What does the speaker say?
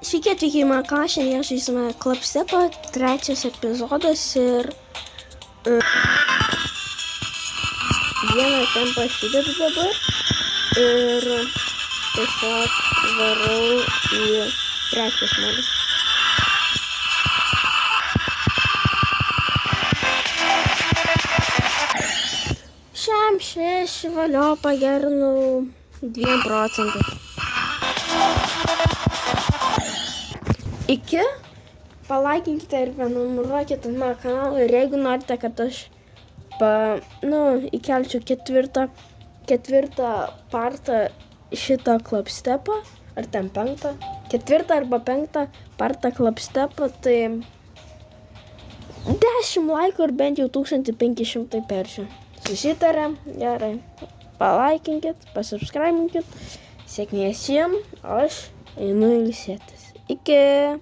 Sveiki atvykę į mano kanalą, šiandien žaisime Klapstepą, 3 epizodas ir vieną tempą aš įdedu dabar ir tiesiog varau į prekės modą. Šiam 6 valio pagerinau 2 procentais. Iki, palaikinkite ir prenumeruokite mano kanalą ir jeigu norite, kad aš įkelčiau ketvirtą partą šitą Klapstepą, ar ten 5, 4 arba 5 partą Klapstepą, tai 10 laikų ir bent jau 1500 peržiūrų. Susitarėm, gerai, palaikinkit, pasubscribinkit, sėkmės jums, aš einu ilsėtis. Iki.